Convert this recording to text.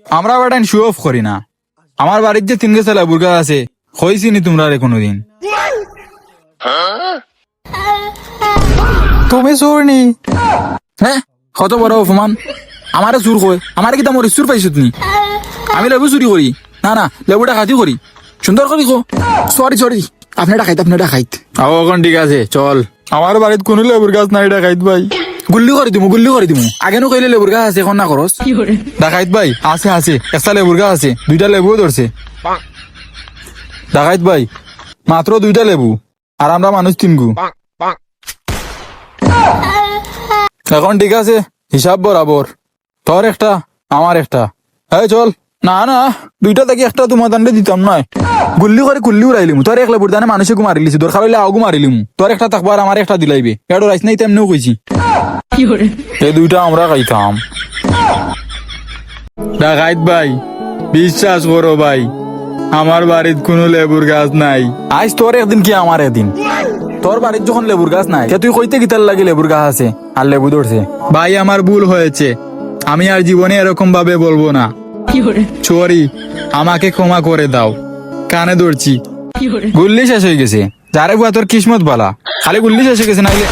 আমরা বেটাইন show off করি না। আমার বাড়ির যে 3 গাছ লেবুর গাছ আছে, হইছি নি তোমরা রে কোনোদিন? তুমি চোর নি? হ্যাঁ, কত বড় অপমান! আমারে চুর কয়, আমারে কি তোমার চুর পাইছো তুমি? আমি লেবু চুরি করি না? না, লেবুটা খাতি করি। সুন্দর করি কো। সরি, আপনি ডাকাইত। আও এখন ঠিক আছে, চল। আমার বাড়িতে কোনো লেবুর গাছ নাই ডাকাইত ভাই। গুল্লি করে দিমু। আগে নো কইলে লেবুর গাছ আছে, এখন না করস। ডাকাইত ভাই আছে, একটা লেবুর গাছ আছে, 2টা লেবুও ধরছে। ডাকাইত ভাই মাত্র 2টা লেবু, আর আমরা মানুষ 3 গু। এখন ঠিক আছে, হিসাব বরাবর। তোর একটা, আমার একটা। এই চল। না, 2টা থেকে একটা তোমার দান্ডে দিতাম নয়। গুল্লি করে কুল্লি উড়াইলিমু। তোর এক লেবুর দানে মানুষকে মারিলিছি, দরকার হইলে আগু মারিলিমু। তোর একটা থাকবো আর আমার একটা দিলাইবে। এটো রাইস নাই তেমনিও কইছি। এই 2টা আমরা খাইতাম। ডাকাইত ভাই বিশ্বাস করো ভাই, আমার বাড়িতে কোনো লেবুর গাছ নাই। আজ তোর একদিন কি আমার একদিন। তোর বাড়ির যখন লেবুর গাছ নাই, তুই কইতে গিতার লাগে লেবুর গাছ আছে আর লেবু ধরছে। ভাই আমার ভুল হয়েছে, আমি আর জীবনে এরকম ভাবে বলবো না। সরি, আমাকে ক্ষমা করে দাও। কানে ধরছি। গুল্লি শেষ হয়ে গেছে। যারে বুয়া তোর কিসমত বালা, খালি গুল্লি শেষ হয়ে গেছে নাইলে